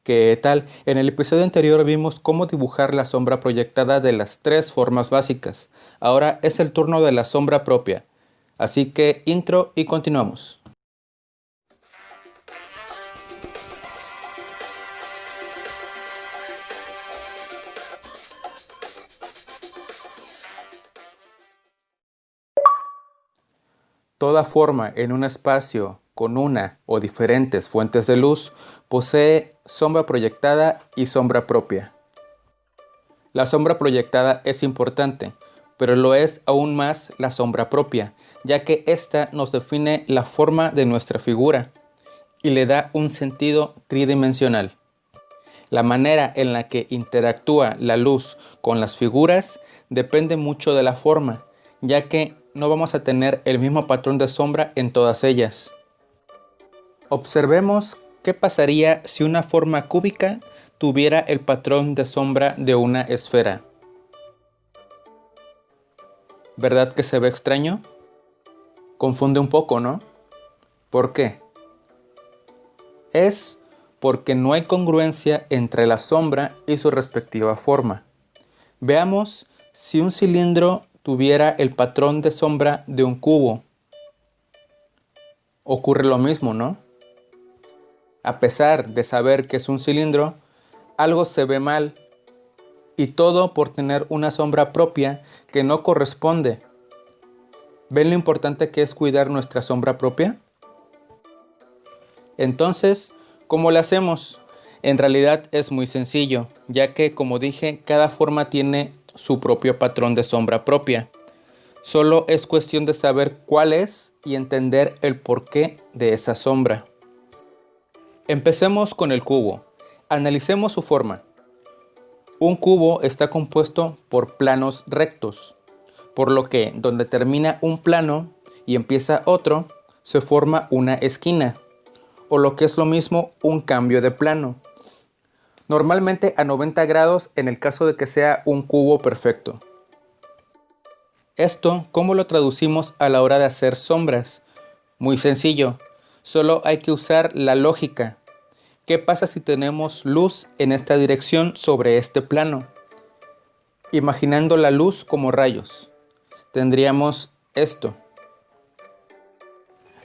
¿Qué tal? En el episodio anterior vimos cómo dibujar la sombra proyectada de las tres formas básicas. Ahora es el turno de la sombra propia. Así que intro y continuamos. Toda forma en un espacio con una o diferentes fuentes de luz posee sombra proyectada y sombra propia. La sombra proyectada es importante, pero lo es aún más la sombra propia, ya que ésta nos define la forma de nuestra figura y le da un sentido tridimensional. La manera en la que interactúa la luz con las figuras depende mucho de la forma, ya que no vamos a tener el mismo patrón de sombra en todas ellas. Observemos qué pasaría si una forma cúbica tuviera el patrón de sombra de una esfera. ¿Verdad que se ve extraño? Confunde un poco, ¿no? ¿Por qué? Es porque no hay congruencia entre la sombra y su respectiva forma. Veamos si un cilindro tuviera el patrón de sombra de un cubo. Ocurre lo mismo, ¿no? A pesar de saber que es un cilindro, algo se ve mal, y todo por tener una sombra propia que no corresponde. ¿Ven lo importante que es cuidar nuestra sombra propia? Entonces, ¿cómo lo hacemos? En realidad es muy sencillo, ya que, como dije, cada forma tiene su propio patrón de sombra propia. Solo es cuestión de saber cuál es y entender el porqué de esa sombra. Empecemos con el cubo. Analicemos su forma. Un cubo está compuesto por planos rectos, por lo que donde termina un plano y empieza otro, se forma una esquina, o lo que es lo mismo, un cambio de plano. Normalmente a 90 grados en el caso de que sea un cubo perfecto. Esto, ¿cómo lo traducimos a la hora de hacer sombras? Muy sencillo, solo hay que usar la lógica. ¿Qué pasa si tenemos luz en esta dirección sobre este plano? Imaginando la luz como rayos, tendríamos esto.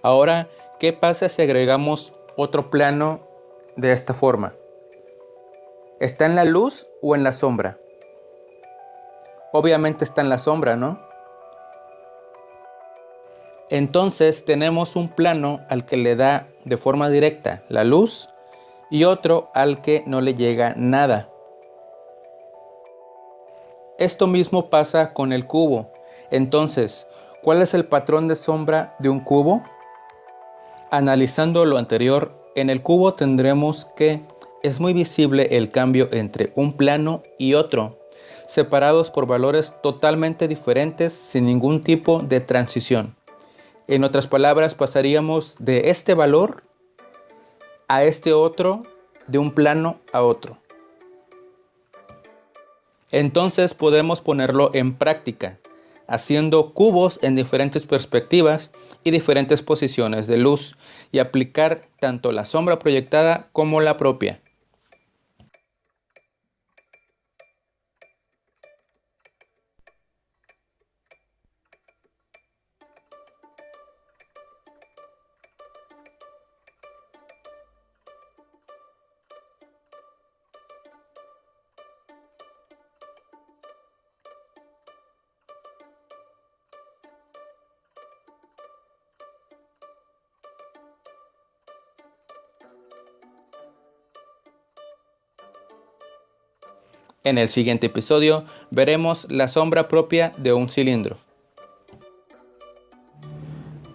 Ahora, ¿qué pasa si agregamos otro plano de esta forma? ¿Está en la luz o en la sombra? Obviamente está en la sombra, ¿no? Entonces tenemos un plano al que le da de forma directa la luz y otro al que no le llega nada. Esto mismo pasa con el cubo. Entonces, ¿cuál es el patrón de sombra de un cubo? Analizando lo anterior, en el cubo tendremos que es muy visible el cambio entre un plano y otro, separados por valores totalmente diferentes sin ningún tipo de transición. En otras palabras, pasaríamos de este valor a este otro, de un plano a otro. Entonces podemos ponerlo en práctica, haciendo cubos en diferentes perspectivas y diferentes posiciones de luz y aplicar tanto la sombra proyectada como la propia. En el siguiente episodio veremos la sombra propia de un cilindro.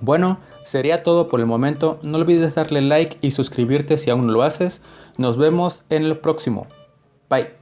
Bueno, sería todo por el momento. No olvides darle like y suscribirte si aún no lo haces. Nos vemos en el próximo. Bye.